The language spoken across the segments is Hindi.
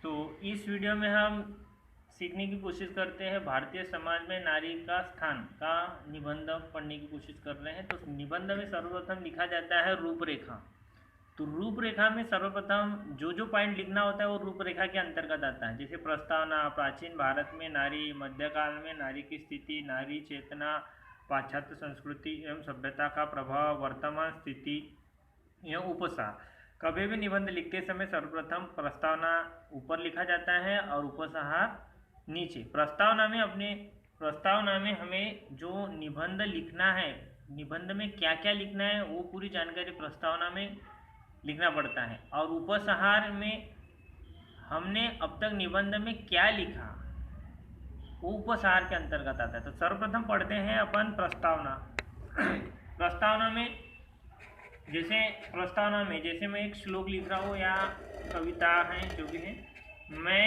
तो इस वीडियो में हम सीखने की कोशिश करते हैं भारतीय समाज में नारी का स्थान का निबंध पढ़ने की कोशिश कर रहे हैं। तो निबंध में सर्वप्रथम लिखा जाता है रूपरेखा। तो रूपरेखा में सर्वप्रथम जो पॉइंट लिखना होता है वो रूपरेखा के अंतर्गत आता है। जैसे प्रस्तावना, प्राचीन भारत में नारी, मध्यकाल में नारी की स्थिति, नारी चेतना, पाश्चात्य संस्कृति एवं सभ्यता का प्रभाव, वर्तमान स्थिति एवं उपसार। कभी भी निबंध लिखते समय सर्वप्रथम प्रस्तावना ऊपर लिखा जाता है और उपसंहार नीचे। प्रस्तावना में हमें जो निबंध लिखना है, निबंध में क्या क्या लिखना है वो पूरी जानकारी प्रस्तावना में लिखना पड़ता है। और उपसंहार में हमने अब तक निबंध में क्या लिखा वो उपसंहार के अंतर्गत आता है। तो सर्वप्रथम पढ़ते हैं अपन प्रस्तावना। प्रस्तावना में जैसे मैं एक श्लोक लिख रहा हूँ या कविता है जो भी है। मैं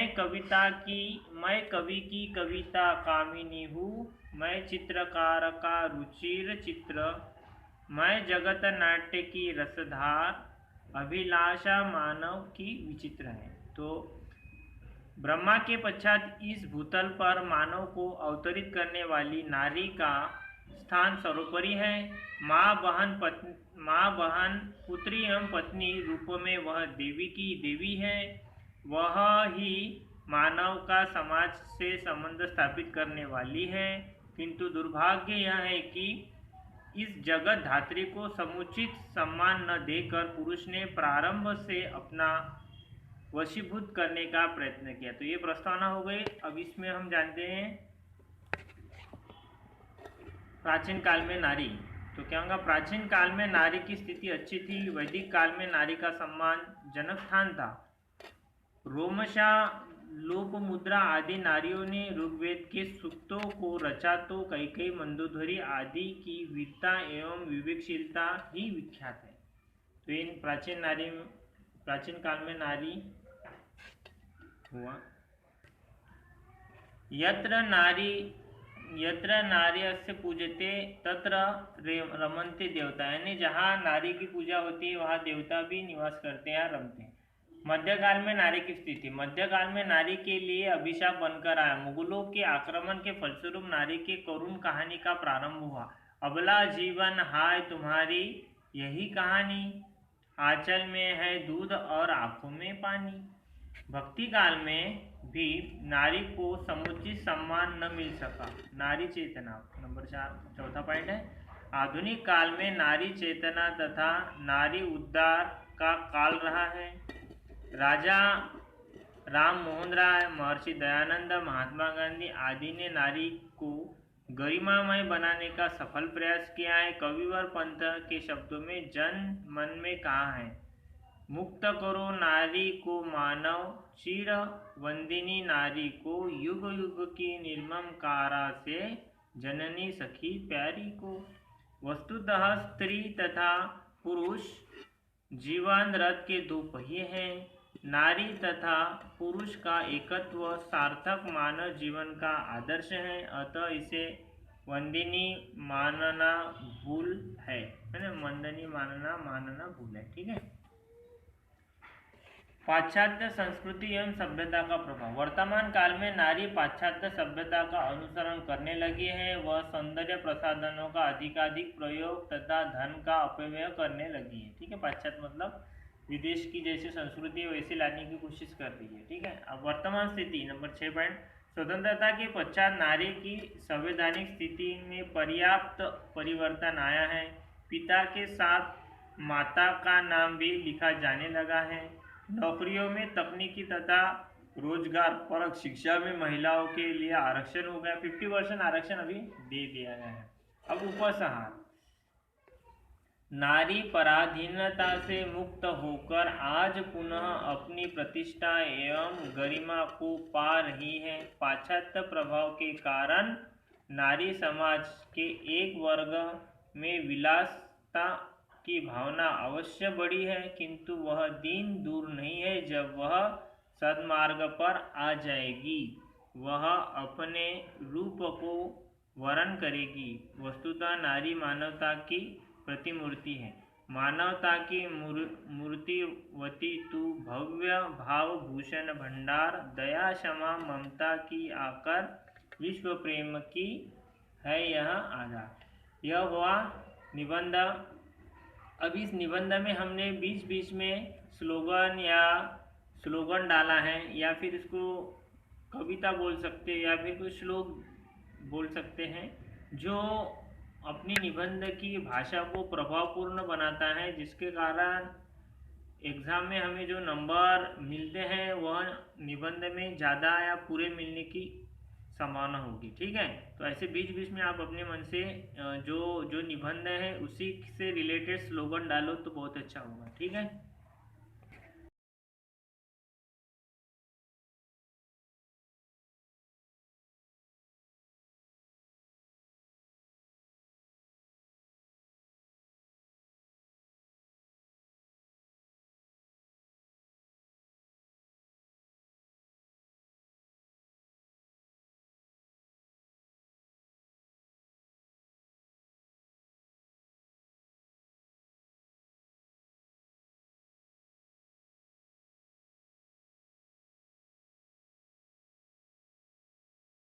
कवि की कविता कामिनी हूँ, मैं चित्रकार का रुचिर चित्र, मैं जगत नाट्य की रसधार, अभिलाषा मानव की विचित्र है। तो ब्रह्मा के पश्चात इस भूतल पर मानव को अवतरित करने वाली नारी का स्थान सर्वोपरि है। माँ बहन पुत्री एवं पत्नी रूप में वह देवी की देवी है। वह ही मानव का समाज से संबंध स्थापित करने वाली है। किंतु दुर्भाग्य यह है कि इस जगत धात्री को समुचित सम्मान न देकर पुरुष ने प्रारंभ से अपना वशीभूत करने का प्रयत्न किया। तो ये प्रस्तावना हो गई। अब इसमें हम जानते हैं प्राचीन काल में नारी। तो क्या होगा, प्राचीन काल में नारी की स्थिति अच्छी थी। वैदिक काल में नारी का सम्मानजनक स्थान था। रोमशा, लोपमुद्रा आदि नारियों ने ऋग्वेद के सूक्तों को रचा। तो कैकेयी, मंदोदरी आदि की वीरता एवं विवेकशीलता ही विख्यात है। तो इन प्राचीन काल में नारी हुआ। यत्र नार्यस्य पूजते तत्र रमन्ते देवता, यानी जहाँ नारी की पूजा होती है वहाँ देवता भी निवास करते हैं, रमते हैं। मध्यकाल में नारी की स्थिति। मध्यकाल में नारी के लिए अभिशाप बनकर आया। मुगलों के आक्रमण के फलस्वरूप नारी के करुण कहानी का प्रारंभ हुआ। अबला जीवन हाय तुम्हारी यही कहानी, आंचल में है दूध और आंखों में पानी। भक्ति काल में भी नारी को समुचित सम्मान न मिल सका। नारी चेतना नंबर 4, चौथा पॉइंट है। आधुनिक काल में नारी चेतना तथा नारी उद्धार का काल रहा है। राजा राम मोहन राय, महर्षि दयानंद, महात्मा गांधी आदि ने नारी को गरिमामय बनाने का सफल प्रयास किया है। कविवर पंत के शब्दों में जन मन में कहा है, मुक्त करो नारी को मानव, चिर वंदिनी नारी को, युग युग की निर्मम कारा से जननी सखी प्यारी को। वस्तुतः स्त्री तथा पुरुष जीवन रथ के दो पहिए हैं। नारी तथा पुरुष का एकत्व सार्थक मानव जीवन का आदर्श है। अतः इसे वंदिनी मानना भूल है ना, वंदनी मानना भूल है। ठीक है। पाश्चात्य संस्कृति एवं सभ्यता का प्रभाव। वर्तमान काल में नारी पाश्चात्य सभ्यता का अनुसरण करने लगी है। वह सौंदर्य प्रसाधनों का अधिकाधिक प्रयोग तथा धन का अपव्यय करने लगी है। ठीक है। पाश्चात्य मतलब विदेश की जैसी संस्कृति वैसी लाने की कोशिश कर रही है। ठीक है। अब वर्तमान स्थिति नंबर 6 पॉइंट। स्वतंत्रता के पश्चात नारी की संवैधानिक स्थिति में पर्याप्त परिवर्तन आया है। पिता के साथ माता का नाम भी लिखा जाने लगा है। नौकरियों में तकनीकी तथा रोजगार परक शिक्षा में महिलाओं के लिए आरक्षण हो गया। 50% आरक्षण अभी दे दिया गया है। अब उपसंहार। नारी पराधीनता से मुक्त होकर आज पुनः अपनी प्रतिष्ठा एवं गरिमा को पा रही है। पाश्चात्य प्रभाव के कारण नारी समाज के एक वर्ग में विलासता की भावना अवश्य बढ़ी है, किंतु वह दिन दूर नहीं है जब वह सद्मार्ग पर आ जाएगी। वह अपने रूप को वर्ण करेगी। वस्तुतः नारी मानवता की प्रतिमूर्ति है। मानवता की मूर्तिवती तू, भव्य भाव भूषण भंडार, दया क्षमा ममता की आकर, विश्व प्रेम की है यह आधार। यह हुआ निबंध। अब इस निबंध में हमने बीच बीच में स्लोगन डाला है, या फिर इसको कविता बोल सकते हैं, या फिर कोई श्लोक बोल सकते हैं, जो अपनी निबंध की भाषा को प्रभावपूर्ण बनाता है, जिसके कारण एग्ज़ाम में हमें जो नंबर मिलते हैं वह निबंध में ज़्यादा या पूरे मिलने की संभावना होगी। ठीक है, तो ऐसे बीच बीच में आप अपने मन से जो जो निबंध है उसी से रिलेटेड स्लोगन डालो तो बहुत अच्छा होगा। ठीक है।